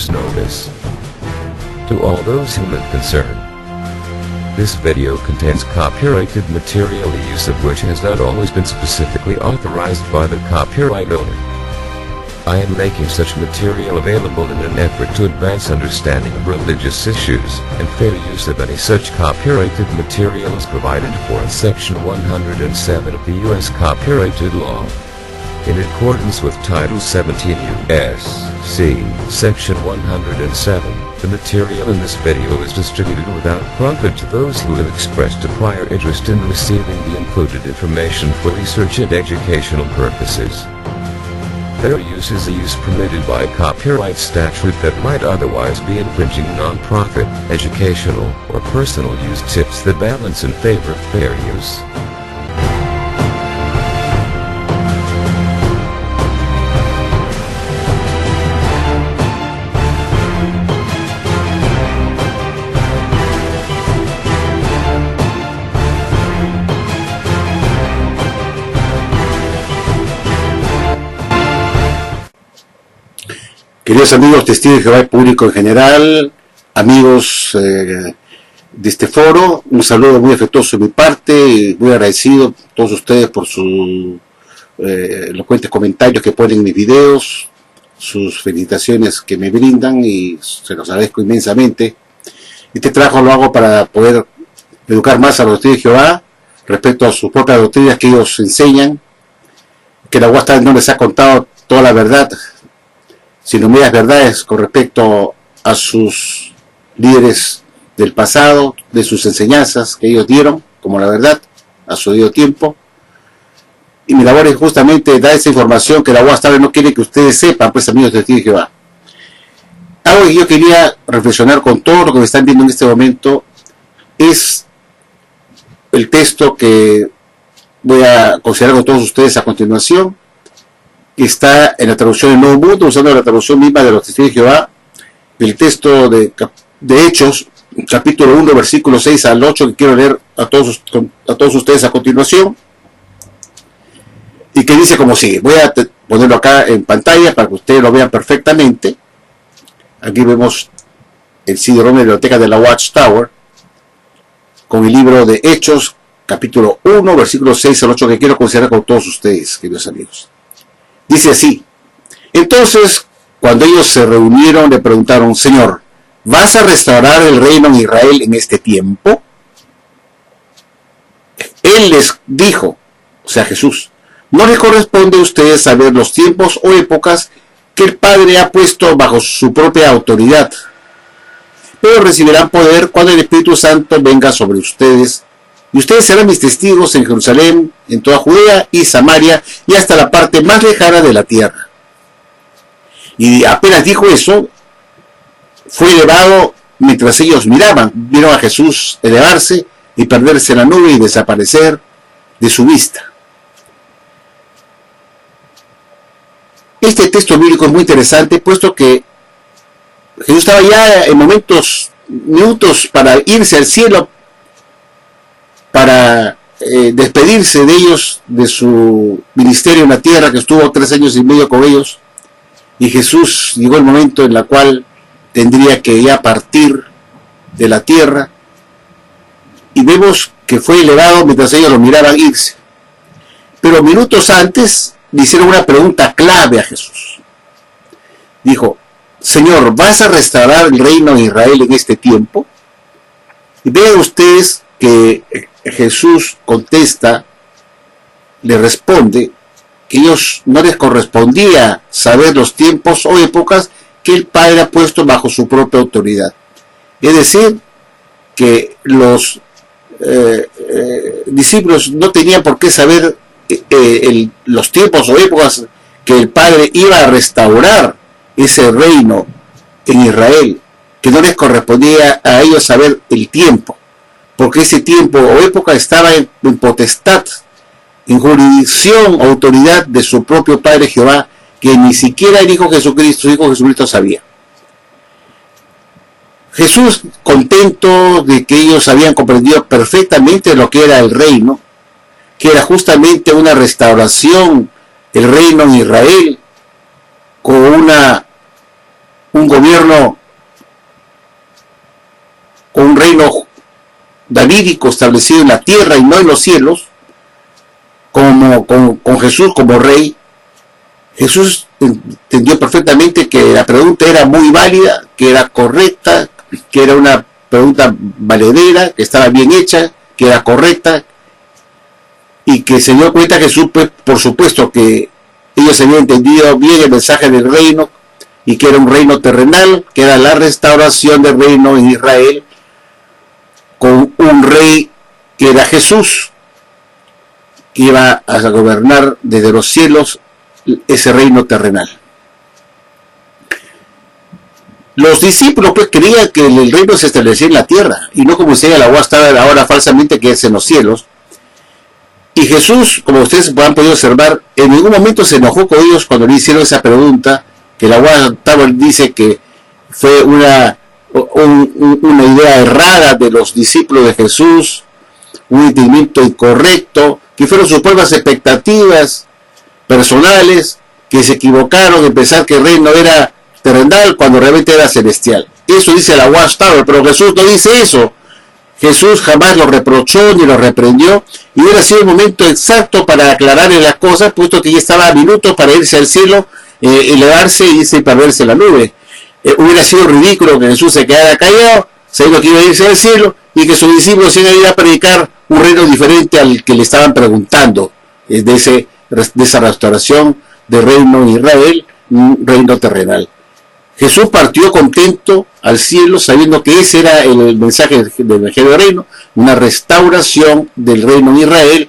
advance notice. To all those whom it concerns, this video contains copyrighted material, the use of which has not always been specifically authorized by the copyright owner. I am making such material available in an effort to advance understanding of religious issues, and fair use of any such copyrighted material is provided for in Section 107 of the U.S. Copyrighted Law. In accordance with Title 17 U.S.C. Section 107, the material in this video is distributed without profit to those who have expressed a prior interest in receiving the included information for research and educational purposes. Fair use is a use permitted by copyright statute that might otherwise be infringing non-profit, educational, or personal use tips that balance in favor of fair use. Queridos amigos, testigos de Jehová y público en general, amigos de este foro, un saludo muy afectuoso de mi parte y muy agradecido a todos ustedes por sus elocuentes comentarios que ponen en mis videos, sus felicitaciones que me brindan y se los agradezco inmensamente. Este trabajo lo hago para poder educar más a los testigos de Jehová respecto a sus propias doctrinas que ellos enseñan, que la UAS no les ha contado toda la verdad, sino medias verdades con respecto a sus líderes del pasado, de sus enseñanzas que ellos dieron, como la verdad, a su debido tiempo. Y mi labor es justamente dar esa información que la UAS no quiere que ustedes sepan, pues amigos de Testigos de Jehová. Algo que yo quería reflexionar con todo lo que me están viendo en este momento es el texto que voy a considerar con todos ustedes a continuación, que está en la traducción del Nuevo Mundo, usando la traducción misma de los Testigos de Jehová, el texto de Hechos, capítulo 1, versículos 6 al 8, que quiero leer a todos ustedes a continuación, y que dice como sigue. Voy a ponerlo acá en pantalla para que ustedes lo vean perfectamente. Aquí vemos el CD-ROM de la biblioteca de la Watchtower, con el libro de Hechos, capítulo 1, versículos 6 al 8, que quiero considerar con todos ustedes, queridos amigos. Dice así: entonces, cuando ellos se reunieron, le preguntaron: Señor, ¿vas a restaurar el reino en Israel en este tiempo? Él les dijo, o sea Jesús, no les corresponde a ustedes saber los tiempos o épocas que el Padre ha puesto bajo su propia autoridad, pero recibirán poder cuando el Espíritu Santo venga sobre ustedes, y ustedes serán mis testigos en Jerusalén, en toda Judea y Samaria, y hasta la parte más lejana de la tierra. Y apenas dijo eso, fue elevado mientras ellos miraban. Vieron a Jesús elevarse y perderse en la nube y desaparecer de su vista. Este texto bíblico es muy interesante, puesto que Jesús estaba ya en minutos para irse al cielo, para despedirse de ellos, de su ministerio en la tierra, que estuvo 3 años y medio con ellos, y Jesús llegó el momento en el cual tendría que ya partir de la tierra, y vemos que fue elevado mientras ellos lo miraban irse. Pero minutos antes le hicieron una pregunta clave a Jesús. Dijo: Señor, ¿vas a restaurar el reino de Israel en este tiempo? Y vean ustedes que Jesús contesta, le responde que ellos no les correspondía saber los tiempos o épocas que el Padre ha puesto bajo su propia autoridad. Es decir, que los discípulos no tenían por qué saber los tiempos o épocas que el Padre iba a restaurar ese reino en Israel, que no les correspondía a ellos saber el tiempo, porque ese tiempo o época estaba en potestad, en jurisdicción, autoridad de su propio Padre Jehová, que ni siquiera el Hijo Jesucristo sabía. Jesús, contento de que ellos habían comprendido perfectamente lo que era el reino, que era justamente una restauración, el reino en Israel, con un gobierno con un reino davídico establecido en la tierra y no en los cielos, con Jesús como rey. Jesús entendió perfectamente que la pregunta era muy válida, que era correcta, que era una pregunta valedera, que estaba bien hecha, que era correcta, y que se dio cuenta Jesús, pues, por supuesto, que ellos habían entendido bien el mensaje del reino, y que era un reino terrenal, que era la restauración del reino en Israel, con un rey que era Jesús, que iba a gobernar desde los cielos ese reino terrenal. Los discípulos pues creían que el reino se establecía en la tierra, y no como decía la Watchtower ahora falsamente, que es en los cielos. Y Jesús, como ustedes han podido observar, en ningún momento se enojó con ellos cuando le hicieron esa pregunta, que la Watchtower dice que fue una idea errada de los discípulos de Jesús, un entendimiento incorrecto, que fueron sus propias expectativas personales, que se equivocaron en pensar que el reino era terrenal cuando realmente era celestial. Eso dice la Watchtower, pero Jesús no dice eso. Jesús jamás lo reprochó ni lo reprendió, y hubiera sido el momento exacto para aclararle las cosas, puesto que ya estaba a minutos para irse al cielo, elevarse y irse y perderse en la nube. Hubiera sido ridículo que Jesús se quedara callado, sabiendo que iba a irse al cielo, y que sus discípulos iban a ir a predicar un reino diferente al que le estaban preguntando, de esa restauración del reino en Israel, un reino terrenal. Jesús partió contento al cielo, sabiendo que ese era el mensaje del Evangelio del Reino, una restauración del reino en Israel,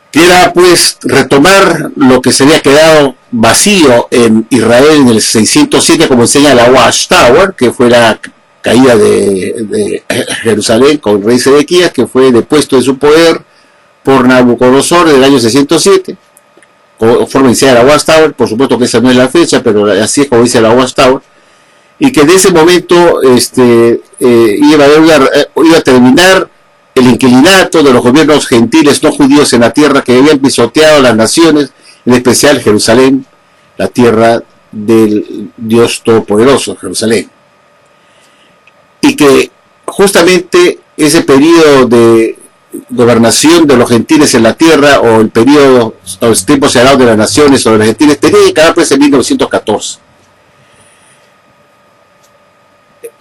que era pues retomar lo que se había quedado vacío en Israel en el 607, como enseña la Watchtower, que fue la caída de Jerusalén con el rey Sedequías, que fue depuesto de su poder por Nabucodonosor en el año 607, conforme enseña la Watchtower. Por supuesto que esa no es la fecha, pero así es como dice la Watchtower, y que de ese momento iba a terminar el inquilinato de los gobiernos gentiles no judíos en la tierra, que habían pisoteado las naciones, en especial Jerusalén, la tierra del Dios Todopoderoso, Jerusalén. Y que justamente ese periodo de gobernación de los gentiles en la tierra, o el periodo, o el tiempo sagrado de las naciones o de los gentiles, tenía que acabar pues en 1914.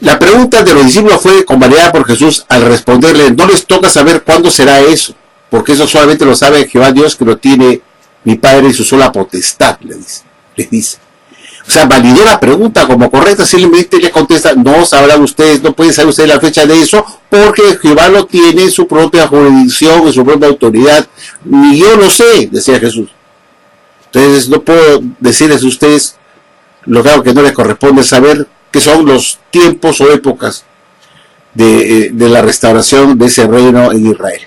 La pregunta de los discípulos fue convalidada por Jesús al responderle: no les toca saber cuándo será eso, porque eso solamente lo sabe Jehová Dios, que lo tiene mi Padre y su sola potestad, les dice. O sea, validó la pregunta como correcta, simplemente le contesta: no sabrán ustedes, no pueden saber ustedes la fecha de eso, porque Jehová lo tiene en su propia jurisdicción, en su propia autoridad, ni yo lo sé, decía Jesús. Entonces no puedo decirles a ustedes lo que no les corresponde saber, que son los tiempos o épocas de la restauración de ese reino en Israel.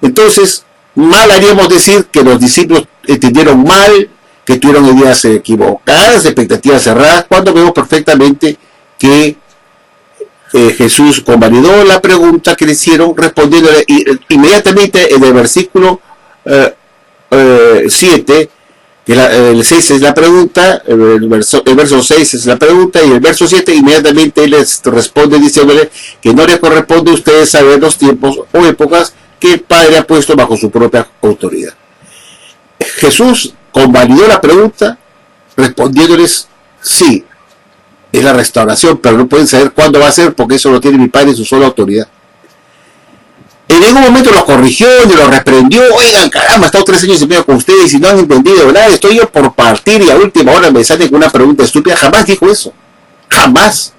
Entonces, mal haríamos decir que los discípulos entendieron mal, que tuvieron ideas equivocadas, expectativas cerradas, cuando vemos perfectamente que Jesús convalidó la pregunta que le hicieron, respondiéndole inmediatamente en el versículo 7, que el 6 es la pregunta, el verso 6 es la pregunta, y el verso 7 inmediatamente él les responde diciéndole que no le corresponde a ustedes saber los tiempos o épocas que el Padre ha puesto bajo su propia autoridad. Jesús convalidó la pregunta respondiéndoles: sí, es la restauración, pero no pueden saber cuándo va a ser, porque eso lo tiene mi Padre en su sola autoridad. En ningún momento los corrigió ni los reprendió: oigan, caramba, he estado 3 años y medio con ustedes y no han entendido, ¿verdad? Estoy yo por partir y a última hora me salen con una pregunta estúpida. Jamás dijo eso, jamás.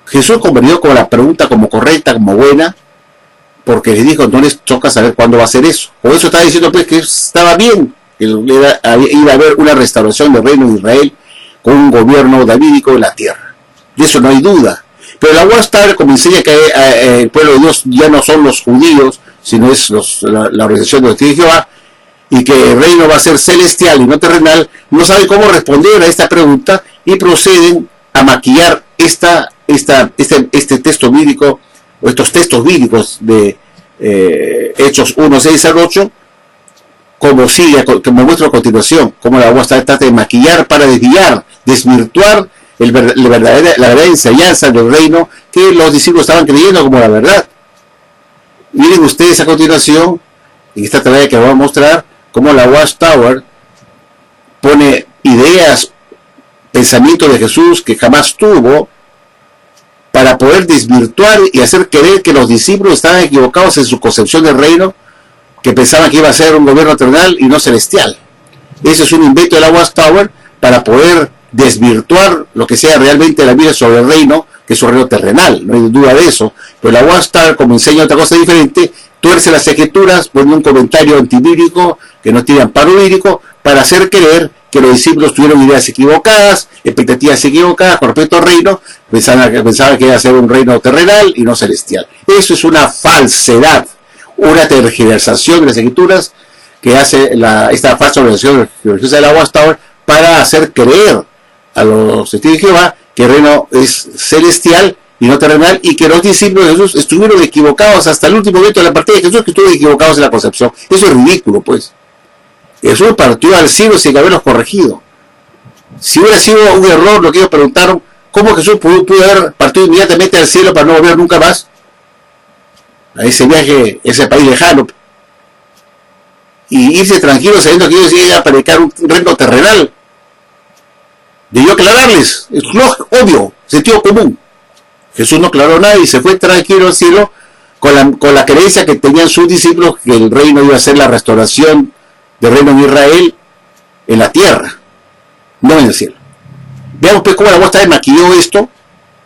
Jesús convalidó con la pregunta como correcta, como buena, porque les dijo: no les toca saber cuándo va a ser eso. Por eso estaba diciendo pues que estaba bien, que iba a haber una restauración del reino de Israel con un gobierno davídico en la tierra. De eso no hay duda. Pero la Watchtower, como enseña que el pueblo de Dios ya no son los judíos, sino es la organización de los testigos de Jehová, y que el reino va a ser celestial y no terrenal, no saben cómo responder a esta pregunta y proceden a maquillar este texto bíblico, o estos textos bíblicos de Hechos 1, 6 al 8, como muestro a continuación, como la Watchtower trata de maquillar para desviar desvirtuar la verdadera enseñanza del reino que los discípulos estaban creyendo como la verdad. Miren ustedes a continuación, en esta tarea que vamos a mostrar, cómo la Watchtower pone ideas, pensamientos de Jesús que jamás tuvo, para poder desvirtuar y hacer creer que los discípulos estaban equivocados en su concepción del reino, que pensaban que iba a ser un gobierno terrenal y no celestial. Ese es un invento de la Watchtower para poder desvirtuar lo que sea realmente la Biblia sobre el reino, que es un reino terrenal, no hay duda de eso. Pero la Watchtower, como enseña otra cosa diferente, tuerce las escrituras, pone un comentario antibíblico que no tiene amparo bíblico, para hacer creer que los discípulos tuvieron ideas equivocadas, expectativas equivocadas con respecto al reino, pensaban que iba a ser un reino terrenal y no celestial. Eso es una falsedad, una tergiversación de las escrituras que hace esta falsa organización religiosa de la Watchtower para hacer creer a los testigos de Jehová que el reino es celestial y no terrenal, y que los discípulos de Jesús estuvieron equivocados hasta el último momento de la partida de Jesús, que estuvieron equivocados en la concepción. Eso es ridículo, pues. Jesús partió al cielo sin haberlos corregido. Si hubiera sido un error lo que ellos preguntaron, ¿cómo Jesús pudo haber partido inmediatamente al cielo para no volver nunca más a ese viaje, ese país lejano, y irse tranquilo sabiendo que ellos iban a predicar un reino terrenal? Debió aclararles, es obvio, sentido común. Jesús no aclaró nada y se fue tranquilo al cielo con la creencia que tenían sus discípulos que el reino iba a ser la restauración del reino de Israel en la tierra, no en el cielo. Veamos pues cómo la Watchtower maquilló esto,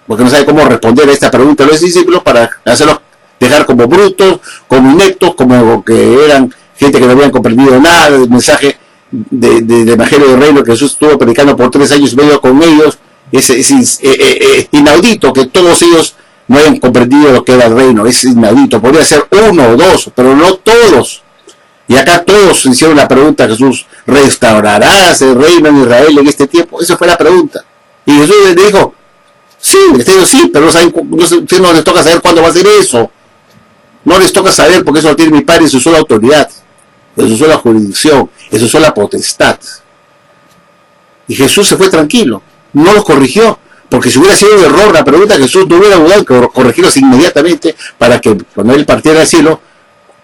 porque no sabe cómo responder a esta pregunta a los discípulos para hacerlos dejar como brutos, como ineptos, como que eran gente que no habían comprendido nada del mensaje del Evangelio del Reino que Jesús estuvo predicando por 3 años y medio con ellos. Es inaudito que todos ellos no hayan comprendido lo que era el reino. Es inaudito. Podría ser uno o dos, pero no todos. Y acá todos hicieron la pregunta a Jesús: ¿restaurarás el reino en Israel en este tiempo? Esa fue la pregunta. Y Jesús les dijo: sí, pero no les toca saber cuándo va a ser eso. No les toca saber, porque eso lo tiene mi Padre en su sola autoridad, en su sola jurisdicción, en su sola potestad. Y Jesús se fue tranquilo, no los corrigió, porque si hubiera sido un error la pregunta, Jesús no hubiera dudado que corregirlos inmediatamente para que cuando él partiera al cielo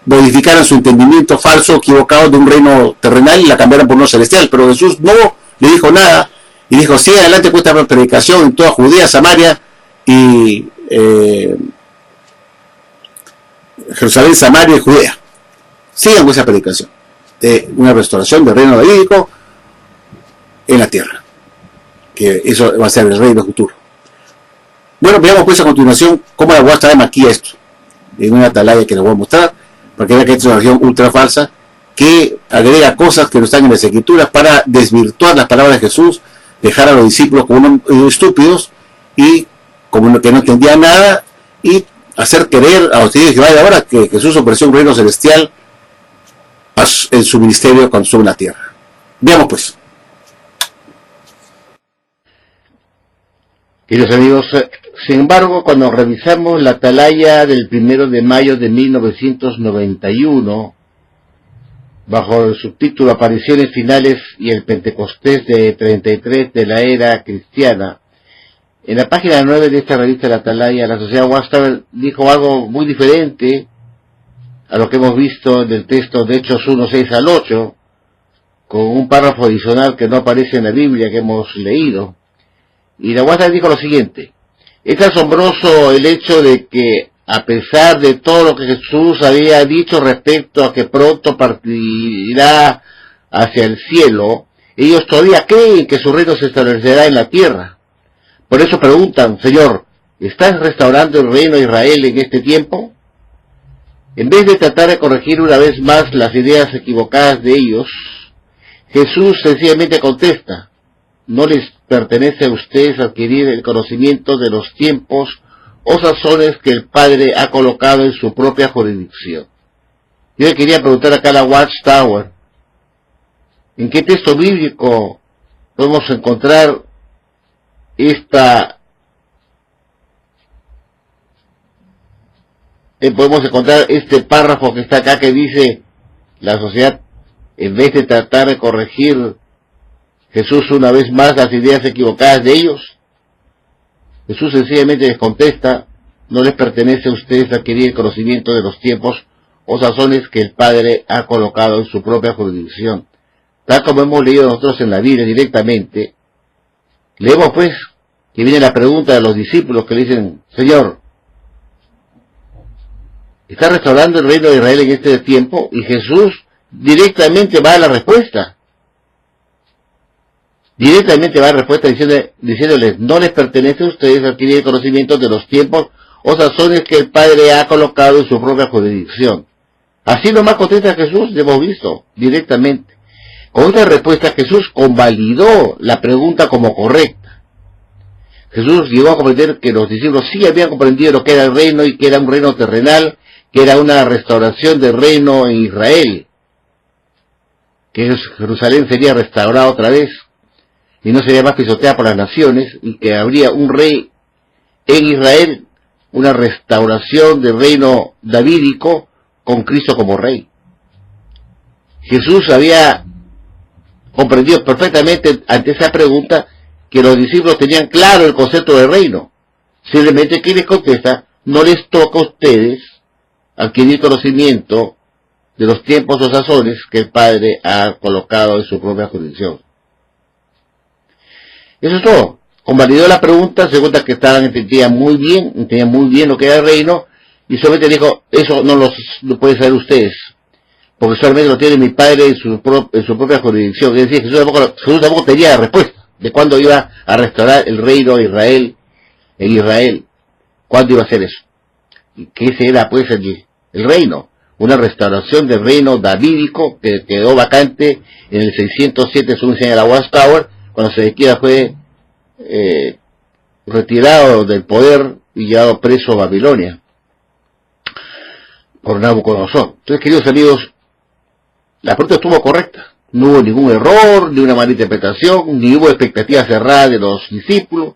modificaran su entendimiento falso, equivocado de un reino terrenal y la cambiaran por uno celestial. Pero Jesús no le dijo nada y dijo: sí, adelante con esta predicación en toda Judea, Samaria y Jerusalén, Samaria y Judea. Sigan con esa predicación de una restauración del reino davídico en la tierra, que eso va a ser el reino futuro. Bueno, veamos pues a continuación cómo la Watchtower maquilla esto en una atalaya que les voy a mostrar, para que vean que esta es una religión ultra falsa que agrega cosas que no están en las escrituras para desvirtuar las palabras de Jesús, dejar a los discípulos como unos estúpidos y como que no entendían nada, y hacer creer a los testigos de Jehová de ahora que Jesús ofreció un reino celestial en su ministerio cuando estuvo en la tierra. Veamos pues. Queridos amigos, sin embargo, cuando revisamos la atalaya del 1 de mayo de 1991, bajo el subtítulo Apariciones Finales y el Pentecostés de 33 de la era cristiana, en la página 9 de esta revista La Atalaya, la Sociedad Watchtower dijo algo muy diferente a lo que hemos visto en el texto de Hechos 1, 6 al 8, con un párrafo adicional que no aparece en la Biblia que hemos leído. Y la Watchtower dijo lo siguiente: es asombroso el hecho de que, a pesar de todo lo que Jesús había dicho respecto a que pronto partirá hacia el cielo, ellos todavía creen que su reino se establecerá en la tierra. Por eso preguntan: Señor, ¿estás restaurando el reino de Israel en este tiempo? En vez de tratar de corregir una vez más las ideas equivocadas de ellos, Jesús sencillamente contesta: no les pertenece a ustedes adquirir el conocimiento de los tiempos o sazones que el Padre ha colocado en su propia jurisdicción. Yo le quería preguntar acá a la Watchtower: ¿en qué texto bíblico podemos encontrar este párrafo que está acá que dice: la sociedad, en vez de tratar de corregir Jesús una vez más las ideas equivocadas de ellos? Jesús sencillamente les contesta: no les pertenece a ustedes adquirir el conocimiento de los tiempos o sazones que el Padre ha colocado en su propia jurisdicción. Tal como hemos leído nosotros en la Biblia directamente, leemos pues que viene la pregunta de los discípulos que le dicen: Señor, ¿está restaurando el reino de Israel en este tiempo? Y Jesús directamente va a la respuesta. Directamente va a la respuesta diciéndoles: no les pertenece a ustedes adquirir el conocimiento de los tiempos o sazones que el Padre ha colocado en su propia jurisdicción. Así nomás contesta Jesús, ya hemos visto, directamente. Con esta respuesta Jesús convalidó la pregunta como correcta. Jesús llegó a comprender que los discípulos sí habían comprendido lo que era el reino y que era un reino terrenal, que era una restauración del reino en Israel, que Jerusalén sería restaurada otra vez y no sería más pisoteada por las naciones, y que habría un rey en Israel, una restauración del reino davídico con Cristo como rey. Jesús había comprendido perfectamente ante esa pregunta que los discípulos tenían claro el concepto del reino. Simplemente que les contesta: no les toca a ustedes adquirir conocimiento de los tiempos o sazones que el Padre ha colocado en su propia jurisdicción. Eso es todo. Convalidó la pregunta, se cuenta que entendían muy bien lo que era el reino, y solamente dijo: eso no lo pueden saber ustedes, porque solamente lo tiene mi Padre en su propia jurisdicción. Es decir, Jesús tampoco tenía la respuesta de cuándo iba a restaurar el reino de Israel en Israel. ¿Cuándo iba a hacer eso? ¿Y qué ese era pues el reino? Una restauración del reino davídico que quedó vacante en el 607, según enseña la Watchtower, cuando Sedequías fue retirado del poder y llevado preso a Babilonia por Nabucodonosor. Entonces, queridos amigos, la pregunta estuvo correcta. No hubo ningún error, ni una mala interpretación, ni hubo expectativas cerradas de los discípulos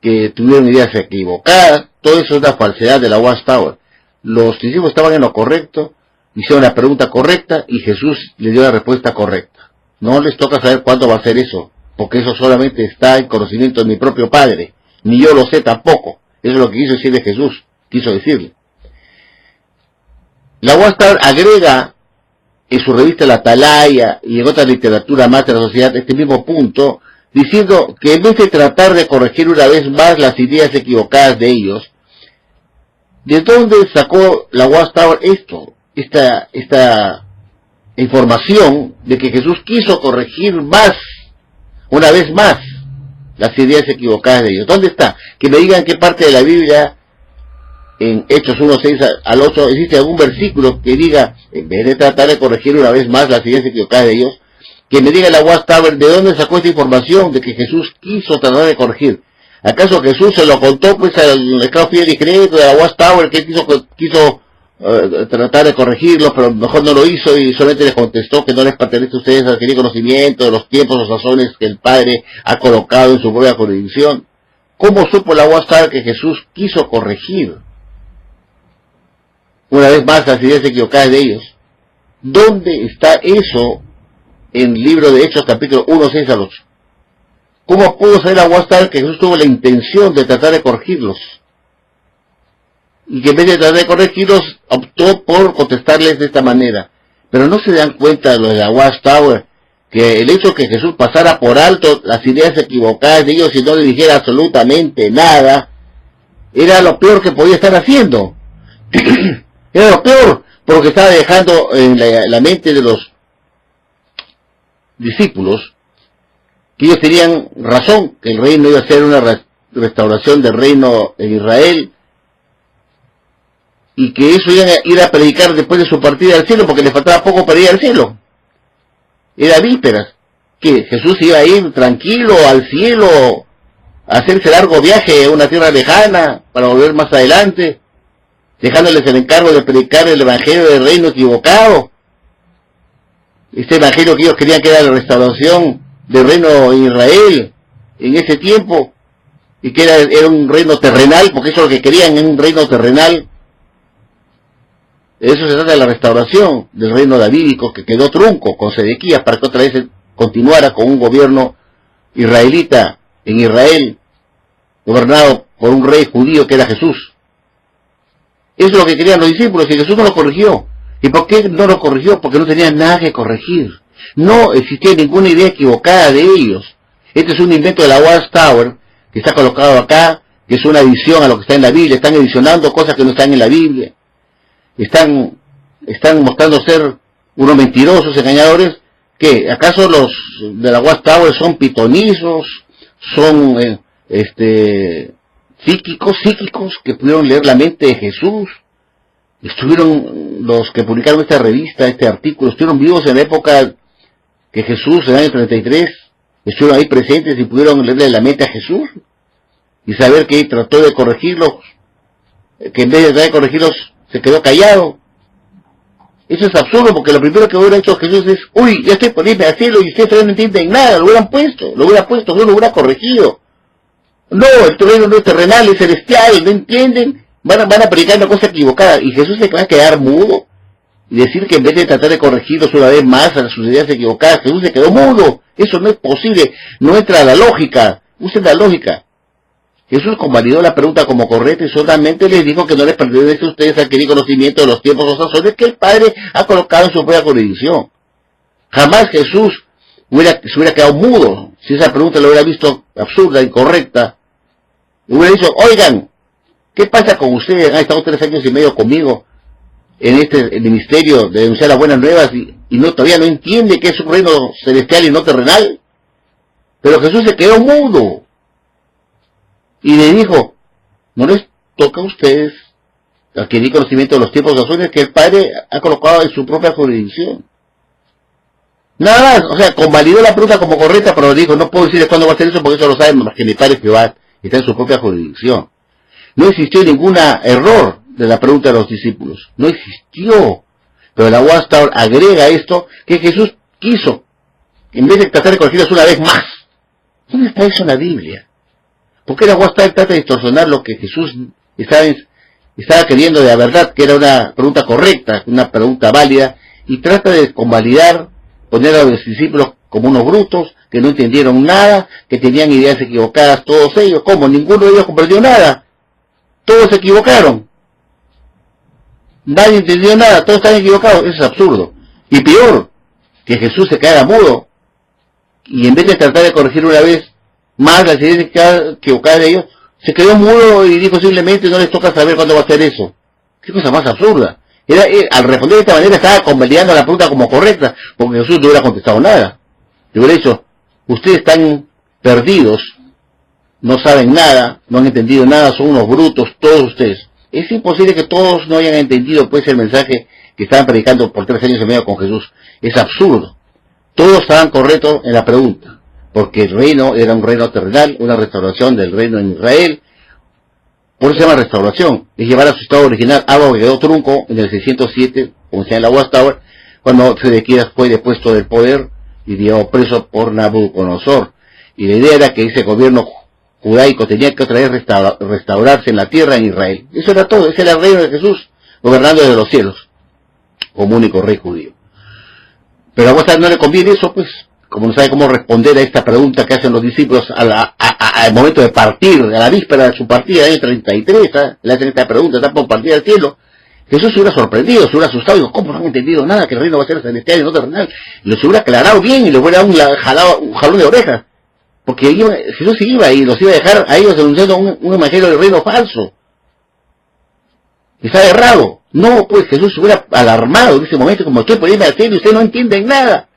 que tuvieron ideas equivocadas. Todo eso es una falsedad de la Watchtower. Los discípulos estaban en lo correcto, hicieron la pregunta correcta y Jesús les dio la respuesta correcta. No les toca saber cuándo va a ser eso, porque eso solamente está en conocimiento de mi propio Padre. Ni yo lo sé tampoco. Eso es lo que quiso decirle Jesús, quiso decirle. La Watchtower agrega en su revista La Atalaya y en otra literatura más de la sociedad este mismo punto, diciendo que en vez de tratar de corregir una vez más las ideas equivocadas de ellos, ¿de dónde sacó la Watchtower esta información de que Jesús quiso corregir una vez más, las ideas equivocadas de ellos? ¿Dónde está? Que me digan qué parte de la Biblia, en Hechos 1:6 al 8, existe algún versículo que diga, en vez de tratar de corregir una vez más las ideas equivocadas de ellos, que me diga la Watchtower de dónde sacó esta información de que Jesús quiso tratar de corregir. ¿Acaso Jesús se lo contó pues al esclavo fiel y crédito de la Watchtower, que quiso tratar de corregirlo, pero mejor no lo hizo y solamente les contestó que no les pertenece a ustedes adquirir conocimiento de los tiempos o sazones que el Padre ha colocado en su propia jurisdicción? ¿Cómo supo la Watchtower que Jesús quiso corregir una vez más las ideas equivocadas de ellos? ¿Dónde está eso en el libro de Hechos capítulo 1:6 al 8? ¿Cómo pudo saber la Watchtower que Jesús tuvo la intención de tratar de corregirlos? Y que en vez de tratar de corregirlos, optó por contestarles de esta manera. Pero no se dan cuenta los de la Watchtower que el hecho de que Jesús pasara por alto las ideas equivocadas de ellos y no le dijera absolutamente nada, era lo peor que podía estar haciendo. Era lo peor, porque estaba dejando en la mente de los discípulos que ellos tenían razón, que el reino iba a ser una restauración del reino en Israel, y que eso iban a ir a predicar después de su partida al cielo, porque les faltaba poco para ir al cielo. Era vísperas, que Jesús iba a ir tranquilo al cielo, a hacerse largo viaje a una tierra lejana, para volver más adelante, dejándoles el encargo de predicar el evangelio del reino equivocado. Este evangelio que ellos querían que era la restauración del reino en Israel en ese tiempo, y que era un reino terrenal, porque eso es lo que querían, en un reino terrenal. Eso se trata de la restauración del reino davídico que quedó trunco con Sedequías para que otra vez continuara con un gobierno israelita en Israel, gobernado por un rey judío que era Jesús. Eso es lo que querían los discípulos, y Jesús no lo corrigió. ¿Y por qué no lo corrigió? Porque no tenía nada que corregir. No existía ninguna idea equivocada de ellos. Este es un invento de la Watchtower, que está colocado acá, que es una adición a lo que está en la Biblia. Están edicionando cosas que no están en la Biblia. Están mostrando ser unos mentirosos, engañadores. ¿Qué? ¿Acaso los de la Watchtower son pitonizos? ¿Son psíquicos que pudieron leer la mente de Jesús? Estuvieron los que publicaron esta revista, este artículo, estuvieron vivos en la época que Jesús, en el año 33, estuvieron ahí presentes y pudieron leerle la mente a Jesús y saber que trató de corregirlos, que en vez de tratar de corregirlos se quedó callado. Eso es absurdo, porque lo primero que hubiera hecho Jesús es: uy, ya estoy por irme al cielo y ustedes no entienden nada. Lo hubiera puesto, Jesús lo hubiera corregido. No, el reino no es terrenal, es celestial, ¿no entienden? Van a predicar una cosa equivocada, y Jesús se va a quedar mudo y decir que en vez de tratar de corregirlos una vez más a sus ideas equivocadas, Jesús se quedó mudo. Eso no es posible, no entra a la lógica. Usen la lógica. Jesús convalidó la pregunta como correcta y solamente les dijo que no les pertenece a ustedes adquirir conocimiento de los tiempos o sazones que el Padre ha colocado en su propia jurisdicción. Jamás Jesús se hubiera quedado mudo si esa pregunta lo hubiera visto absurda, incorrecta. Hubiera dicho: oigan, ¿qué pasa con ustedes? Han estado 3 años y medio conmigo en el ministerio de denunciar las buenas nuevas y todavía no entiende que es un reino celestial y no terrenal. Pero Jesús se quedó mudo y le dijo: no les toca a ustedes adquirir conocimiento de los tiempos y sazones que el Padre ha colocado en su propia jurisdicción. Nada más, o sea, convalidó la pregunta como correcta, pero dijo: no puedo decirles cuándo va a hacer eso porque eso lo saben más que mi Padre Jehová, está en su propia jurisdicción. No existió ningún error de la pregunta de los discípulos, no existió. Pero la Watchtower agrega esto, que Jesús quiso, en vez de tratar de corregirlos una vez más. ¿Dónde está eso en la Biblia? ¿Por qué la Watchtower trata de distorsionar lo que Jesús estaba queriendo de la verdad, que era una pregunta correcta, una pregunta válida, y trata de convalidar, poner a los discípulos como unos brutos, que no entendieron nada, que tenían ideas equivocadas todos ellos? ¿Cómo? Ninguno de ellos comprendió nada. Todos se equivocaron. Nadie entendió nada, todos están equivocados. Eso es absurdo. Y peor, que Jesús se quedara mudo, y en vez de tratar de corregir una vez más las ideas equivocadas de ellos, se quedó mudo y dijo simplemente: no les toca saber cuándo va a hacer eso. Qué cosa más absurda. Al responder de esta manera estaba convalidando la pregunta como correcta, porque Jesús no hubiera contestado nada. Le hubiera dicho: ustedes están perdidos, no saben nada, no han entendido nada, son unos brutos todos ustedes. Es imposible que todos no hayan entendido pues el mensaje que estaban predicando por 3 años y medio con Jesús. Es absurdo. Todos estaban correctos en la pregunta, porque el reino era un reino terrenal, una restauración del reino en Israel. Por eso se llama restauración, es llevar a su estado original algo que quedó trunco en el 607, como se llama en la Watchtower, cuando Sedequías fue depuesto del poder y llevado preso por Nabucodonosor. Y la idea era que ese gobierno judaico tenía que otra vez restaurarse en la tierra en Israel. Eso era todo, ese era el reino de Jesús, gobernando desde los cielos, como único rey judío. Pero a vos no le conviene eso, pues, como no sabe cómo responder a esta pregunta que hacen los discípulos al momento de partir, a la víspera de su partida, el año 33, le hacen esta pregunta: está por partir al cielo. Jesús se hubiera sorprendido, se hubiera asustado, y dijo: ¿cómo no han entendido nada? Que el reino va a ser celestial y no terrenal. Y los hubiera aclarado bien y les hubiera dado un jalón de orejas. Porque Jesús iba y los iba a dejar a ellos denunciando un evangelio del reino falso. Está errado. No, pues Jesús se hubiera alarmado en ese momento, como: estoy por irme al cielo y ustedes no entienden nada.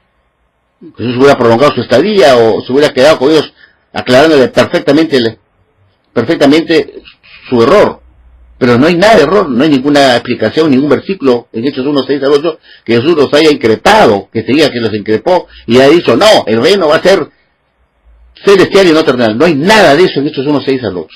Jesús hubiera prolongado su estadía o se hubiera quedado con ellos aclarándole perfectamente su error. Pero no hay nada de error, no hay ninguna explicación, ningún versículo en Hechos 1, 6 al 8 que Jesús los haya increpado, que se diga que los increpó y haya dicho: no, el reino va a ser celestial y no terrenal. No hay nada de eso en Hechos 1, 6 al 8.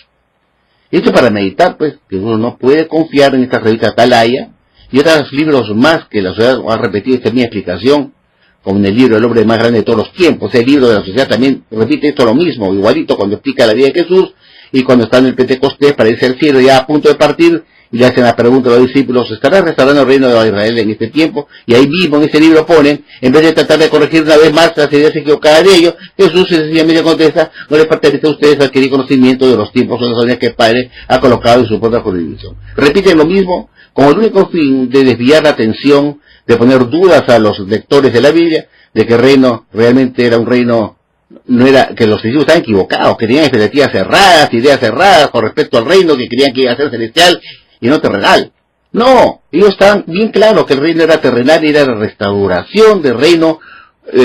Y esto para meditar, pues, que uno no puede confiar en esta revista Atalaya y otros libros más que la sociedad ha repetido esta misma explicación, como en el libro El hombre más grande de todos los tiempos. El libro de la sociedad también repite esto lo mismo, igualito, cuando explica la vida de Jesús, y cuando está en el Pentecostés para irse al cielo ya a punto de partir, y le hacen la pregunta a los discípulos, ¿estará restaurando el reino de Israel en este tiempo? Y ahí mismo en ese libro ponen, en vez de tratar de corregir una vez más las ideas equivocadas de ellos, Jesús sencillamente contesta, no les pertenece a ustedes adquirir conocimiento de los tiempos o de las ideas que el Padre ha colocado en su propia jurisdicción. Repiten lo mismo, con el único fin de desviar la atención, de poner dudas a los lectores de la Biblia, de que el reino realmente era un reino, no era, que los discípulos estaban equivocados, que tenían expectativas cerradas, ideas cerradas con respecto al reino, que querían que iba a ser celestial y no terrenal. No, ellos estaban bien claros que el reino era terrenal y era la restauración del reino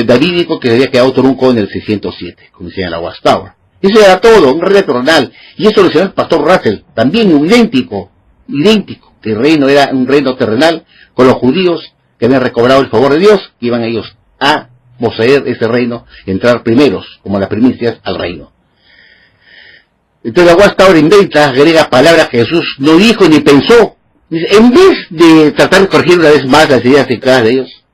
davídico que había quedado Torunco en el 607, como decía en la Watchtower. Eso era todo, un reino terrenal. Y eso lo decía el pastor Russell, también idéntico, que el reino era un reino terrenal con los judíos que habían recobrado el favor de Dios, que iban ellos a poseer ese reino, entrar primeros, como las primicias, al reino. Entonces la Watchtower inventa, agrega palabras que Jesús no dijo ni pensó. Dice, en vez de tratar de corregir una vez más las ideas equivocadas de ellos,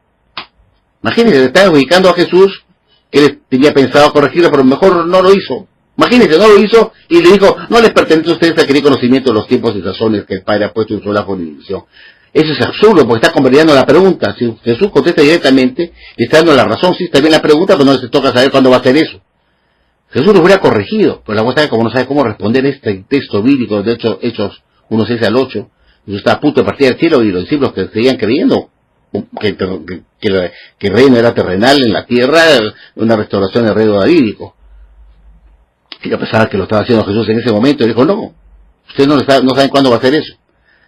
imagínense, le están ubicando a Jesús, que él tenía pensado corregirlo, pero mejor no lo hizo. Imagínense, no lo hizo y le dijo, no les pertenece a ustedes adquirir conocimiento de los tiempos y sazones que el Padre ha puesto en su jurisdicción. Eso es absurdo, porque está convirtiendo la pregunta. Si Jesús contesta directamente, le está dando la razón, sí está bien la pregunta, pero no les toca saber cuándo va a hacer eso. Jesús lo hubiera corregido, pero la cuestión es como no sabe cómo responder este texto bíblico, de hecho, Hechos 1:6 al 8, Jesús está a punto de partir al cielo y los discípulos que seguían creyendo que el reino era terrenal en la tierra, una restauración del reino davídico. Y a pesar que lo estaba haciendo Jesús en ese momento, dijo, no, ustedes no saben cuándo va a hacer eso.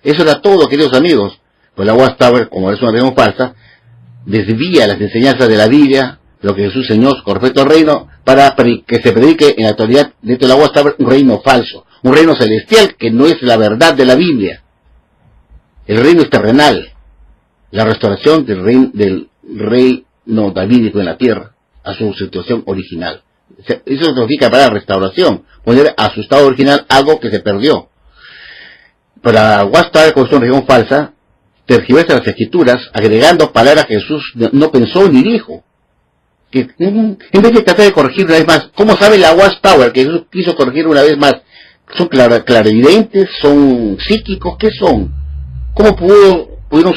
Eso era todo, queridos amigos. Pues la Watchtower, como es una religión falsa, desvía las enseñanzas de la Biblia, lo que Jesús enseñó con respecto al reino, para que se predique en la actualidad dentro de la Watchtower un reino falso, un reino celestial que no es la verdad de la Biblia. El reino es terrenal, la restauración del reino davídico en la tierra a su situación original. Eso significa para la restauración, poner a su estado original algo que se perdió. Pero la Watchtower, como es una religión falsa, tergiversa las escrituras, agregando palabras que Jesús no pensó ni dijo. Que en vez de tratar de corregir una vez más, ¿cómo sabe la Watchtower que Jesús quiso corregir una vez más? ¿Son clarividentes? ¿Son psíquicos? ¿Qué son? ¿Cómo pudieron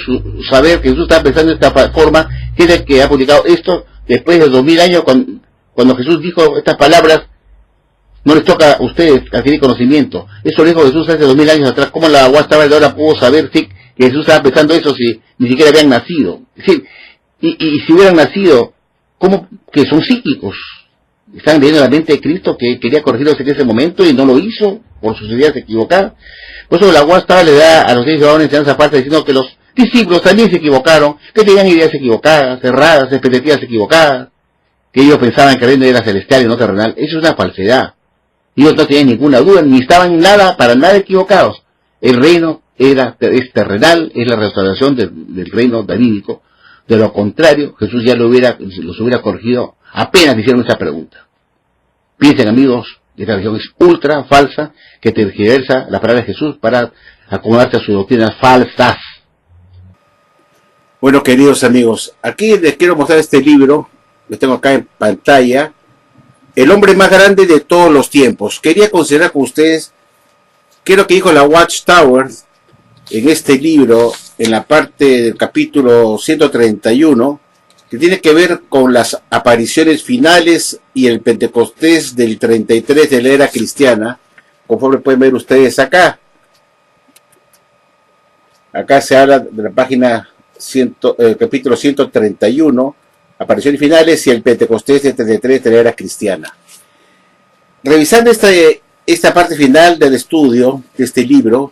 saber que Jesús estaba pensando de esta forma? Que es el que ha publicado esto después de 2000 años, cuando Jesús dijo estas palabras. No les toca a ustedes adquirir conocimiento. Eso lo dijo Jesús hace 2000 años atrás. ¿Cómo la Watchtower de ahora pudo saber que Jesús estaba pensando eso si ni siquiera habían nacido? Es decir, y si hubieran nacido, ¿cómo que son psíquicos? Están leyendo la mente de Cristo que quería corregirlos en ese momento y no lo hizo por sus ideas equivocadas. Por eso la Watchtower le da a los discípulos una enseñanza aparte diciendo que los discípulos también se equivocaron, que tenían ideas equivocadas, cerradas, expectativas equivocadas, que ellos pensaban que el reino era celestial y no terrenal. Eso es una falsedad. Ellos no tenían ninguna duda, ni estaban para nada equivocados. El reino es terrenal, es la restauración del reino davídico. De lo contrario, Jesús ya los hubiera corregido apenas hicieron esa pregunta. Piensen, amigos, que esta religión es ultra falsa, que tergiversa la palabra de Jesús para acomodarse a sus doctrinas falsas. Bueno, queridos amigos, aquí les quiero mostrar este libro, lo tengo acá en pantalla, El hombre más grande de todos los tiempos. Quería considerar con ustedes qué es lo que dijo la Watchtower en este libro, en la parte del capítulo 131, que tiene que ver con las apariciones finales y el Pentecostés del 33 de la era cristiana, conforme pueden ver ustedes acá. Acá se habla de la página capítulo 131, apariciones finales y el Pentecostés del 33 de la era cristiana. Revisando esta parte final del estudio de este libro,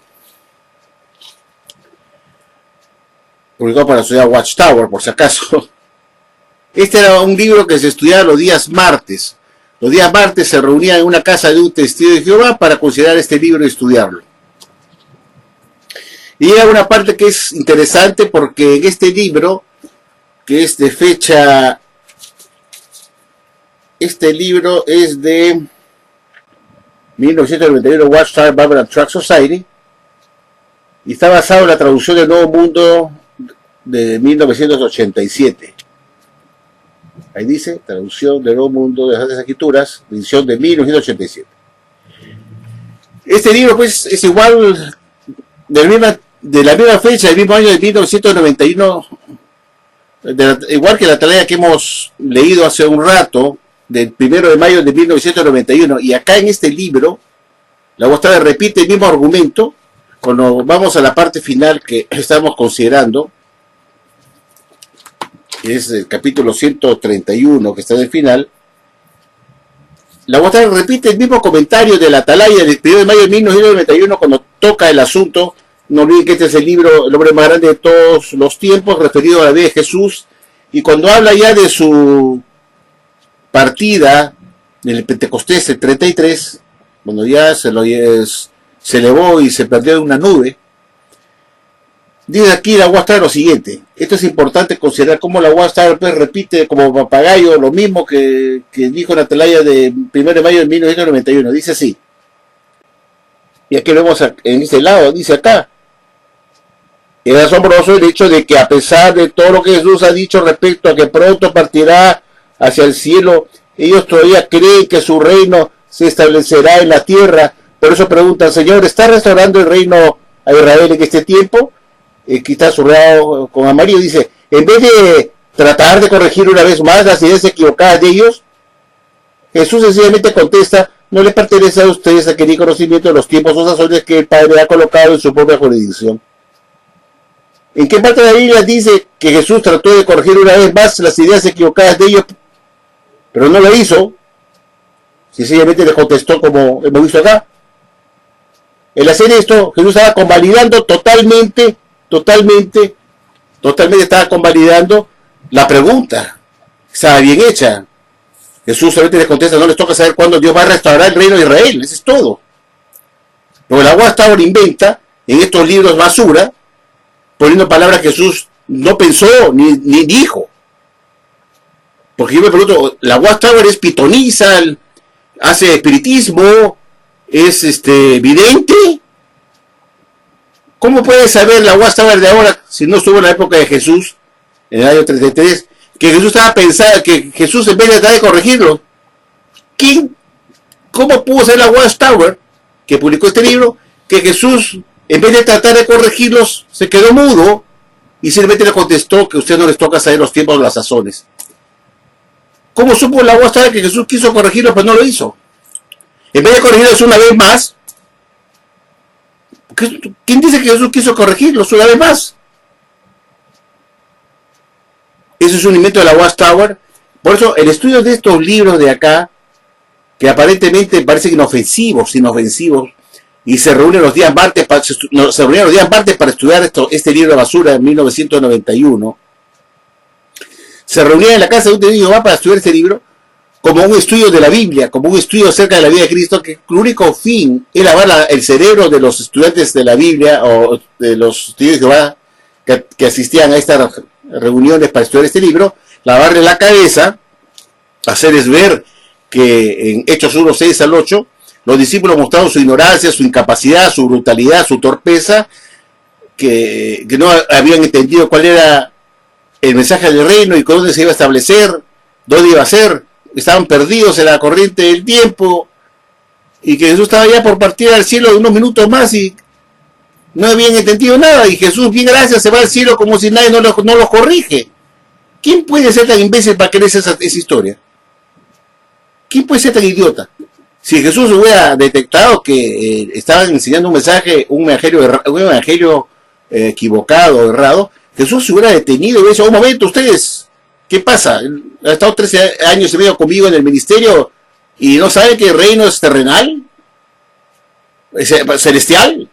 publicado por la sociedad Watchtower, por si acaso, este era un libro que se estudiaba los días martes. Los días martes se reunían en una casa de un testigo de Jehová para considerar este libro y estudiarlo. Y hay una parte que es interesante porque en este libro, que es de fecha, este libro es de 1991, Watchtower Bible and Tract Society, y está basado en la traducción del Nuevo Mundo de 1987. Ahí dice, traducción del Nuevo Mundo de las Santas Escrituras, edición de 1987. Este libro pues es igual de la misma fecha, del mismo año de 1991, igual que la atalaya que hemos leído hace un rato, del 1 de mayo de 1991, y acá en este libro, la voz repite el mismo argumento. Cuando vamos a la parte final que estamos considerando, que es el capítulo 131, que está en el final, la voz repite el mismo comentario de la atalaya del 1 de mayo de 1991 cuando toca el asunto. No olviden que este es el libro, el hombre más grande de todos los tiempos, referido a la vida de Jesús, y cuando habla ya de su partida del Pentecostés, el 33, cuando ya se elevó y se perdió en una nube, dice aquí la Watchtower lo siguiente. Esto es importante considerar cómo la Watchtower repite como papagayo lo mismo que dijo en la atalaya de 1 de mayo de 1991. Dice así, y aquí lo vemos en este lado, dice acá: es asombroso el hecho de que a pesar de todo lo que Jesús ha dicho respecto a que pronto partirá hacia el cielo, ellos todavía creen que su reino se establecerá en la tierra. Por eso preguntan: Señor, ¿está restaurando el reino a Israel en este tiempo? Aquí está subrayado con amarillo, dice: en vez de tratar de corregir una vez más las ideas equivocadas de ellos, Jesús sencillamente contesta: no les pertenece a ustedes adquirir conocimiento de los tiempos o sazones que el Padre ha colocado en su propia jurisdicción. ¿En qué parte de la Biblia dice que Jesús trató de corregir una vez más las ideas equivocadas de ellos, pero no lo hizo? Sencillamente le contestó como hemos visto acá. El hacer esto, Jesús estaba convalidando totalmente estaba convalidando la pregunta. Estaba bien hecha. Jesús solamente les contesta: no les toca saber cuándo Dios va a restaurar el reino de Israel. Eso es todo. Pero la Watchtower inventa en estos libros basura, poniendo palabras que Jesús no pensó ni dijo. Porque yo me pregunto, la Watchtower es pitoniza, hace espiritismo, es vidente. ¿Cómo puede saber la Watchtower de ahora, si no estuvo en la época de Jesús, en el año 33, que Jesús estaba pensando, que Jesús en vez de tratar de corregirlo? ¿Cómo pudo ser la Watchtower, que publicó este libro, que Jesús, en vez de tratar de corregirlos, se quedó mudo y simplemente le contestó que a usted no les toca saber los tiempos o las sazones? ¿Cómo supo la Watchtower que Jesús quiso corregirlos, pero no lo hizo? En vez de corregirlos una vez más, ¿quién dice que Jesús quiso corregirlos una vez más? Eso es un invento de la Watchtower. Por eso el estudio de estos libros de acá, que aparentemente parecen inofensivos, y se reúnen los días martes para estudiar este libro de basura en 1991. Se reunían en la casa de un tenido para estudiar este libro como un estudio de la Biblia, como un estudio acerca de la vida de Cristo, que el único fin es lavar el cerebro de los estudiantes de la Biblia o de los estudios de Jehová que asistían a estas reuniones para estudiar este libro, lavarles la cabeza, hacerles ver que en Hechos 1, 6 al 8, los discípulos mostraron su ignorancia, su incapacidad, su brutalidad, su torpeza, que no habían entendido cuál era el mensaje del reino y dónde se iba a establecer, dónde iba a ser. Estaban perdidos en la corriente del tiempo y que Jesús estaba ya por partir al cielo de unos minutos más y no habían entendido nada, y Jesús, bien gracias, se va al cielo como si nadie no los corrige. ¿Quién puede ser tan imbécil para creer esa historia? ¿Quién puede ser tan idiota? Si Jesús hubiera detectado que estaban enseñando un evangelio equivocado, errado, Jesús se hubiera detenido y hubiera dicho: un momento, ustedes, ¿qué pasa? Ha estado 13 años y medio conmigo en el ministerio y no saben que el reino es terrenal, es celestial.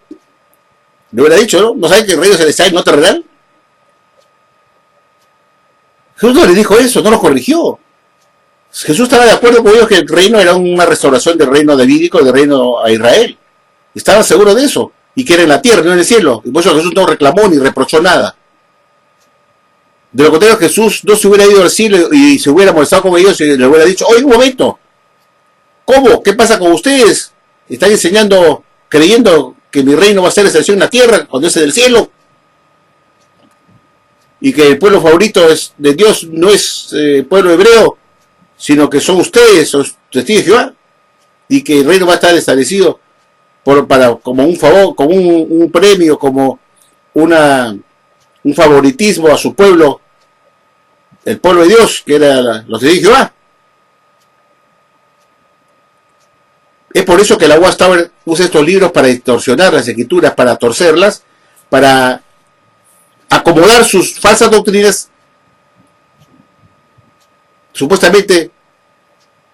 Le hubiera dicho, ¿no? ¿No saben que el reino es celestial y no terrenal? Jesús no les dijo eso, no los corrigió. Jesús estaba de acuerdo con ellos que el reino era una restauración del reino davídico, del reino a Israel. Estaban seguros de eso, y que era en la tierra, no en el cielo. Y por eso Jesús no reclamó ni reprochó nada. De lo contrario, Jesús no se hubiera ido al cielo y se hubiera molestado con ellos y le hubiera dicho: oye, un momento, ¿cómo? ¿Qué pasa con ustedes? Están enseñando, creyendo que mi reino va a ser establecido en la tierra cuando es en el cielo, y que el pueblo favorito de Dios no es el pueblo hebreo, sino que son ustedes, son testigos de Jehová, y que el reino va a estar establecido como un favor, como un premio, como un favoritismo a su pueblo, el pueblo de Dios, que era los de Jehová. Es por eso que la Watchtower usa estos libros para distorsionar las escrituras, para torcerlas, para acomodar sus falsas doctrinas, supuestamente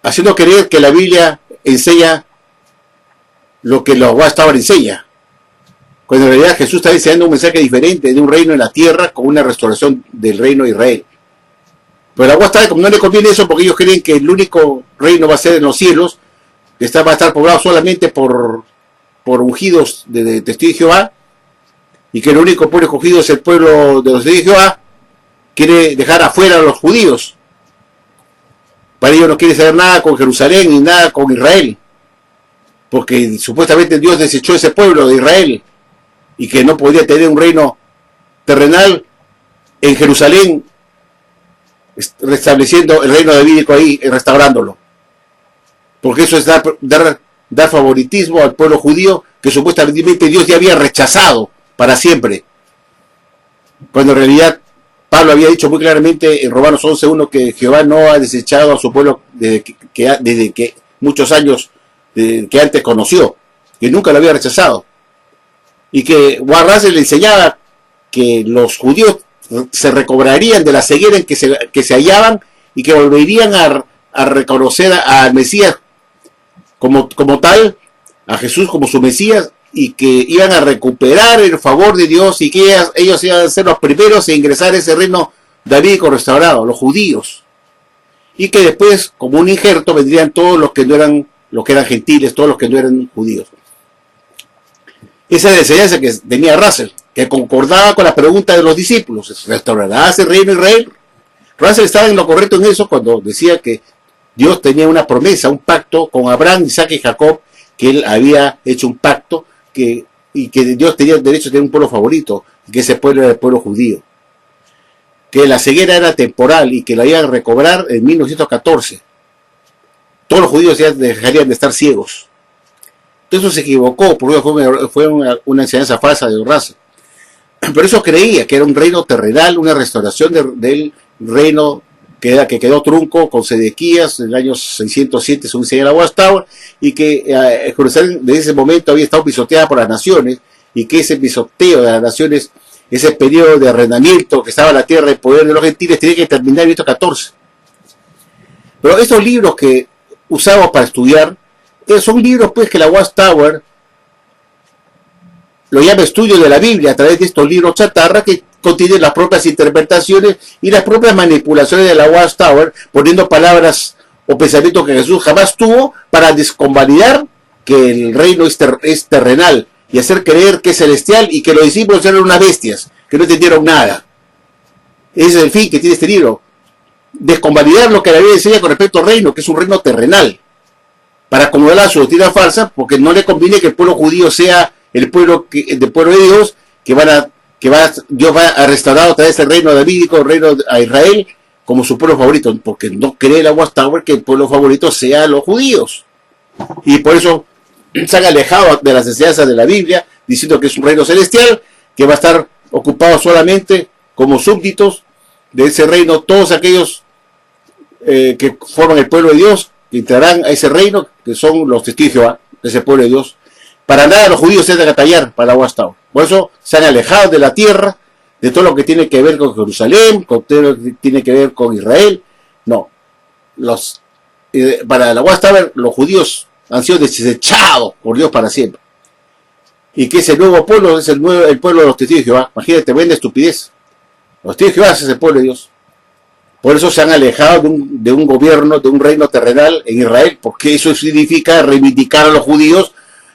haciendo creer que la Biblia enseña lo que la Watchtower enseña, cuando en realidad Jesús está enseñando un mensaje diferente de un reino en la tierra con una restauración del reino de Israel. Pero la Watchtower, como no le conviene eso, porque ellos creen que el único reino va a ser en los cielos, que va a estar poblado solamente por ungidos de testigos de Jehová, y que el único pueblo escogido es el pueblo de los testigos de Jehová, quiere dejar afuera a los judíos. Para ellos no quiere saber nada con Jerusalén ni nada con Israel, porque supuestamente Dios desechó ese pueblo de Israel y que no podía tener un reino terrenal en Jerusalén, restableciendo el reino davídico ahí, restaurándolo. Porque eso es dar favoritismo al pueblo judío que supuestamente Dios ya había rechazado para siempre. Cuando en realidad Pablo había dicho muy claramente en Romanos 11:1 que Jehová no ha desechado a su pueblo desde que muchos años que antes conoció, que nunca lo había rechazado. Y que Warraser le enseñaba que los judíos se recobrarían de la ceguera en que se hallaban y que volverían a reconocer al Mesías como tal, a Jesús como su Mesías, y que iban a recuperar el favor de Dios y que ellos iban a ser los primeros en ingresar a ese reino davídico restaurado, los judíos. Y que después, como un injerto, vendrían todos los que eran gentiles, todos los que no eran judíos. Esa es la enseñanza que tenía Russell, que concordaba con la pregunta de los discípulos: ¿restaurará ese reino Israel? Russell estaba en lo correcto en eso cuando decía que Dios tenía una promesa, un pacto con Abraham, Isaac y Jacob, que él había hecho un pacto y que Dios tenía el derecho a tener un pueblo favorito, y que ese pueblo era el pueblo judío. Que la ceguera era temporal y que la iban a recobrar en 1914. Todos los judíos ya dejarían de estar ciegos. Entonces se equivocó, porque fue una enseñanza falsa de Russell. Pero eso creía que era un reino terrenal, una restauración del reino que quedó trunco con Sedequías en el año 607, según se llama la Watchtower, y que Jerusalén desde ese momento había estado pisoteada por las naciones, y que ese pisoteo de las naciones, ese periodo de arrendamiento que estaba en la tierra en poder de los gentiles, tenía que terminar en 1914. Pero estos libros que usamos para estudiar, son libros pues que la Watchtower lo llama estudio de la Biblia a través de estos libros chatarra que contienen las propias interpretaciones y las propias manipulaciones de la Watchtower, poniendo palabras o pensamientos que Jesús jamás tuvo para desconvalidar que el reino es terrenal y hacer creer que es celestial y que los discípulos eran unas bestias, que no entendieron nada. Ese es el fin que tiene este libro: desconvalidar lo que la Biblia enseña con respecto al reino, que es un reino terrenal, para acomodar su doctrina falsa, porque no le conviene que el pueblo judío sea el pueblo de Dios, Dios va a restaurar otra vez el reino davídico, el reino a Israel, como su pueblo favorito, porque no cree la Watchtower que el pueblo favorito sea los judíos. Y por eso se han alejado de las enseñanzas de la Biblia, diciendo que es un reino celestial, que va a estar ocupado solamente como súbditos de ese reino, todos aquellos que forman el pueblo de Dios, que entrarán a ese reino, que son los testigos de Jehová, de ese pueblo de Dios. Para nada los judíos se deben atallar para la Watchtower. Por eso se han alejado de la tierra, de todo lo que tiene que ver con Jerusalén, con todo lo que tiene que ver con Israel. No. Para la Watchtower los judíos han sido desechados por Dios para siempre. Y que ese nuevo pueblo es el pueblo de los testigos de Jehová. Imagínate, buena estupidez. Los testigos de Jehová es el pueblo de Dios. Por eso se han alejado de un gobierno, de un reino terrenal en Israel, porque eso significa reivindicar a los judíos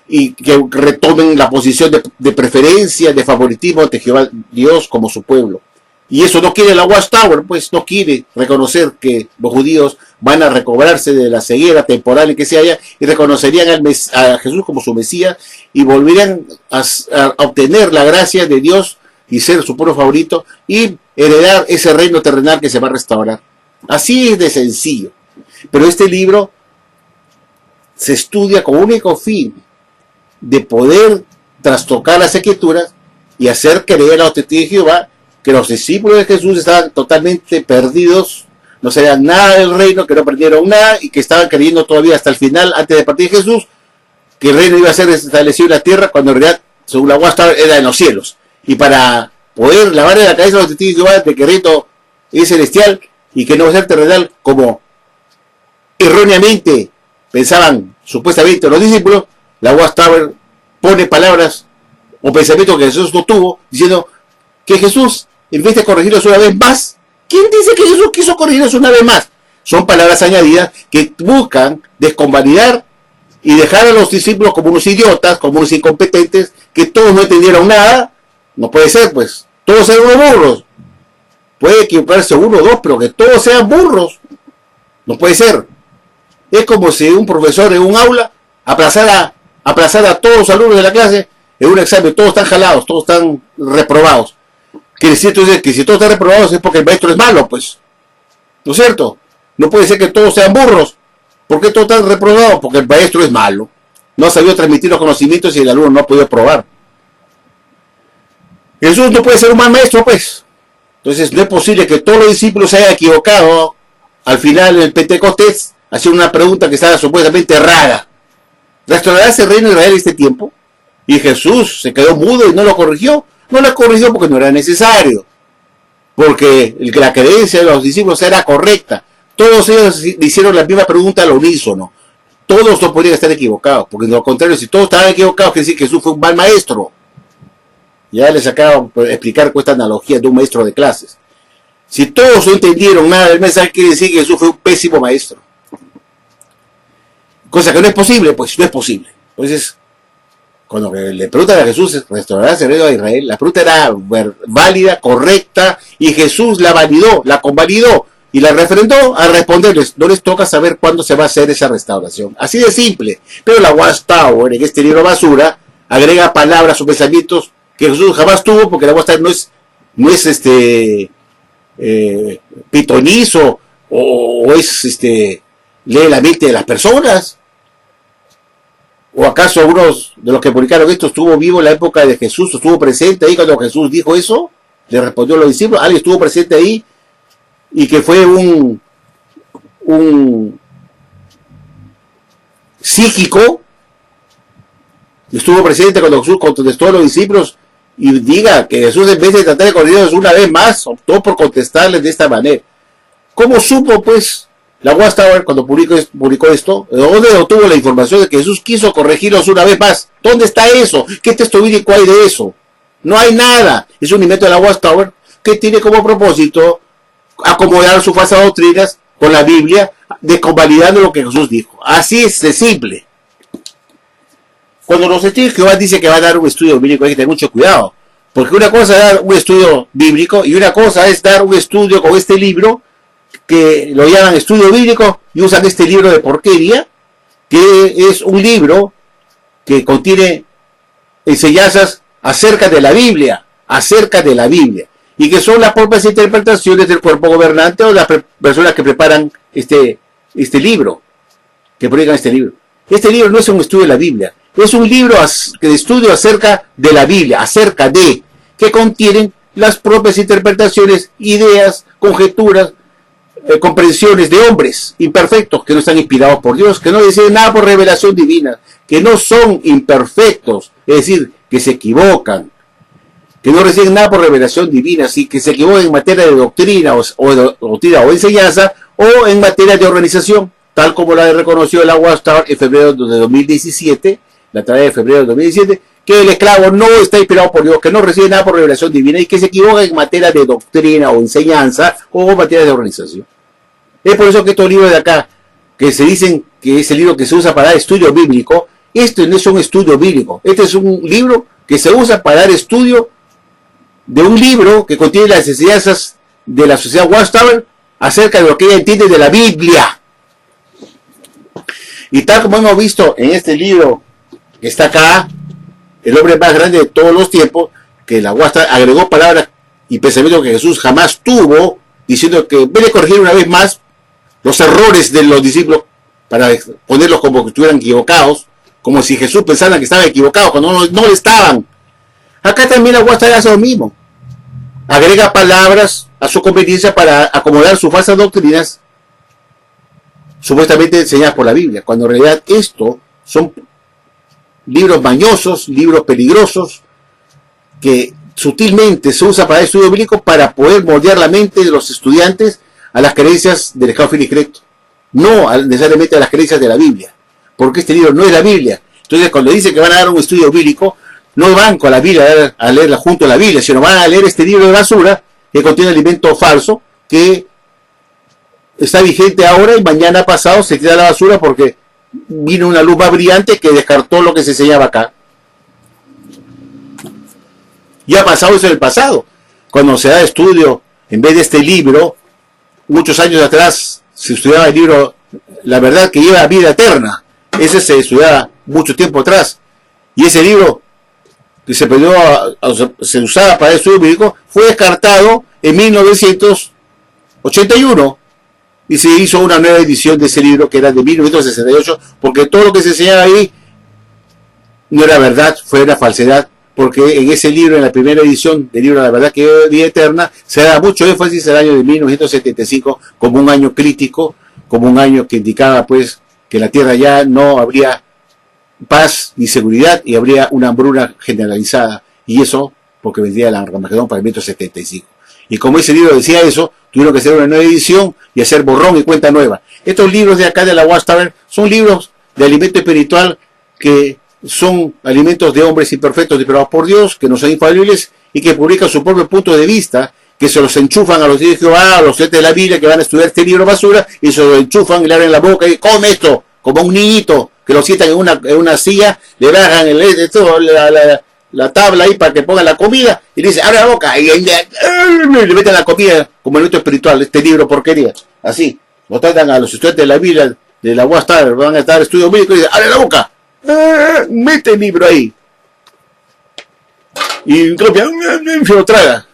y que retomen la posición de preferencia, de favoritismo de Jehová Dios como su pueblo. Y eso no quiere la Watchtower, pues no quiere reconocer que los judíos van a recobrarse de la ceguera temporal en que se haya y reconocerían a Jesús como su Mesías y volverían a obtener la gracia de Dios y ser su pueblo favorito y heredar ese reino terrenal que se va a restaurar. Así es de sencillo. Pero este libro se estudia con único fin de poder trastocar las escrituras y hacer creer a los testigos de Jehová que los discípulos de Jesús estaban totalmente perdidos, no sabían nada del reino, que no aprendieron nada y que estaban creyendo todavía hasta el final, antes de partir Jesús, que el reino iba a ser establecido en la tierra, cuando en realidad, según la Guasta, era en los cielos. Y para poder lavarle la cabeza a los testigos de Jehová de que el reino es celestial y que no va a ser terrenal, como erróneamente pensaban supuestamente los discípulos, la Watchtower pone palabras o pensamientos que Jesús no tuvo, diciendo que Jesús, en vez de corregirlos una vez más, ¿quién dice que Jesús quiso corregirlos una vez más? Son palabras añadidas que buscan desconvalidar y dejar a los discípulos como unos idiotas, como unos incompetentes, que todos no entendieron nada. No puede ser, pues. Todos sean unos burros. Puede equivocarse uno o dos, pero que todos sean burros. No puede ser. Es como si un profesor en un aula aplazara a todos los alumnos de la clase en un examen. Todos están jalados, todos están reprobados. Quiere decir entonces que si todos están reprobados es porque el maestro es malo, pues. ¿No es cierto? No puede ser que todos sean burros. ¿Por qué todos están reprobados? Porque el maestro es malo. No ha sabido transmitir los conocimientos y el alumno no ha podido probar. Jesús no puede ser un mal maestro, pues. Entonces no es posible que todos los discípulos se hayan equivocado al final del Pentecostés haciendo una pregunta que estaba supuestamente errada. ¿Restaurará el reino de Israel este tiempo? Y Jesús se quedó mudo y no lo corrigió. No lo corrigió porque no era necesario. Porque la creencia de los discípulos era correcta. Todos ellos hicieron la misma pregunta al unísono. Todos no podrían estar equivocados. Porque de lo contrario, si todos estaban equivocados, quiere decir que Jesús fue un mal maestro. Ya les acabo de explicar con esta analogía de un maestro de clases. Si todos no entendieron nada del mensaje, quiere decir que Jesús fue un pésimo maestro. Cosa que no es posible, pues no es posible. Entonces, cuando le preguntan a Jesús, ¿restaurarás el reino de Israel? La pregunta era válida, correcta, y Jesús la validó, la convalidó, y la refrendó a responderles. No les toca saber cuándo se va a hacer esa restauración. Así de simple. Pero la Watchtower, en este libro basura, agrega palabras o pensamientos que Jesús jamás tuvo, porque la Watchtower no es pitonizo, o es lee la mente de las personas. ¿O acaso algunos de los que publicaron esto estuvo vivo en la época de Jesús? ¿Estuvo presente ahí cuando Jesús dijo eso? Le respondió a los discípulos. ¿Alguien estuvo presente ahí? Y que fue un psíquico. Estuvo presente cuando Jesús contestó a los discípulos y diga que Jesús, en vez de tratar de corregirlos una vez más, optó por contestarles de esta manera. ¿Cómo supo, pues, la Watchtower, cuando publicó esto? ¿De dónde obtuvo la información de que Jesús quiso corregirlos una vez más? ¿Dónde está eso? ¿Qué texto bíblico hay de eso? No hay nada. Es un invento de la Watchtower que tiene como propósito acomodar sus falsas doctrinas con la Biblia, desconvalidando lo que Jesús dijo. Así es de simple. Cuando los testigos de Jehová dice que va a dar un estudio bíblico, hay que tener mucho cuidado. Porque una cosa es dar un estudio bíblico y una cosa es dar un estudio con este libro, que lo llaman estudio bíblico, y usan este libro de porquería, que es un libro que contiene enseñanzas acerca de la Biblia, y que son las propias interpretaciones del cuerpo gobernante o de las personas que preparan este libro, que publican este libro. Este libro no es un estudio de la Biblia, es un libro de estudio acerca de la Biblia, que contienen las propias interpretaciones, ideas, conjeturas, comprensiones de hombres imperfectos que no están inspirados por Dios, que no deciden nada por revelación divina, que no son imperfectos, es decir, que se equivocan, que no reciben nada por revelación divina, así que se equivocan en materia de doctrina o enseñanza, o en materia de organización, tal como la reconoció la Watchtower en febrero de 2017, la tarea de febrero de 2017, que el esclavo no está inspirado por Dios, que no recibe nada por revelación divina y que se equivoca en materia de doctrina o enseñanza o en materia de organización. Es por eso que estos libros de acá, que se dicen que es el libro que se usa para dar estudio bíblico, este no es un estudio bíblico, este es un libro que se usa para dar estudio de un libro que contiene las enseñanzas de la sociedad Watchtower acerca de lo que ella entiende de la Biblia. Y tal como hemos visto en este libro que está acá, el hombre más grande de todos los tiempos, que la Watchtower agregó palabras y pensamientos que Jesús jamás tuvo, diciendo que en vez de corregir una vez más los errores de los discípulos para ponerlos como que estuvieran equivocados, como si Jesús pensara que estaba equivocado, cuando no lo estaban. Acá también la UASTAR hace lo mismo. Agrega palabras a su conveniencia para acomodar sus falsas doctrinas, supuestamente enseñadas por la Biblia, cuando en realidad esto son libros mañosos, libros peligrosos, que sutilmente se usa para el estudio bíblico para poder moldear la mente de los estudiantes a las creencias del Estado filicrecto, no necesariamente a las creencias de la Biblia, porque este libro no es la Biblia. Entonces, cuando dicen que van a dar un estudio bíblico, no van con la Biblia a leerla junto a la Biblia, sino van a leer este libro de basura que contiene alimento falso, que está vigente ahora y mañana pasado se tira a la basura porque vino una luz más brillante que descartó lo que se enseñaba acá. Ya ha pasado eso en el pasado. Cuando se da estudio, en vez de este libro, muchos años atrás se estudiaba el libro La verdad que lleva vida eterna. Ese se estudiaba mucho tiempo atrás. Y ese libro que se se usaba para el estudio bíblico fue descartado en 1981 y se hizo una nueva edición de ese libro que era de 1968, porque todo lo que se enseñaba ahí no era verdad, fue una falsedad, porque en ese libro, en la primera edición del libro La verdad que lleva vida eterna, se da mucho énfasis al año de 1975 como un año crítico, como un año que indicaba pues que en la tierra ya no habría paz ni seguridad y habría una hambruna generalizada, y eso porque vendría el Armagedón para el 1975. Y como ese libro decía eso, tuvieron que hacer una nueva edición y hacer borrón y cuenta nueva. Estos libros de acá de la Watchtower son libros de alimento espiritual que son alimentos de hombres imperfectos depravados por Dios, que no son infalibles y que publican su propio punto de vista, que se los enchufan a los hijos de Jehová, a los estudiantes de la Biblia que van a estudiar este libro basura, y se los enchufan y le abren la boca y come esto, como un niñito, que lo sientan en una silla, le bajan la tabla ahí para que pongan la comida, y le dice, abre la boca, y le meten la comida como alimento espiritual, este libro porquería. Así, lo tratan a los estudiantes de la Biblia, de la Watchtower, van a estar estudios bíblicos y dicen, abre la boca, mete el libro ahí. Y se lo traga.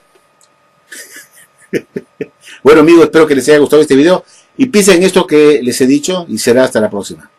Bueno amigos, espero que les haya gustado este video y piensen en esto que les he dicho y será hasta la próxima.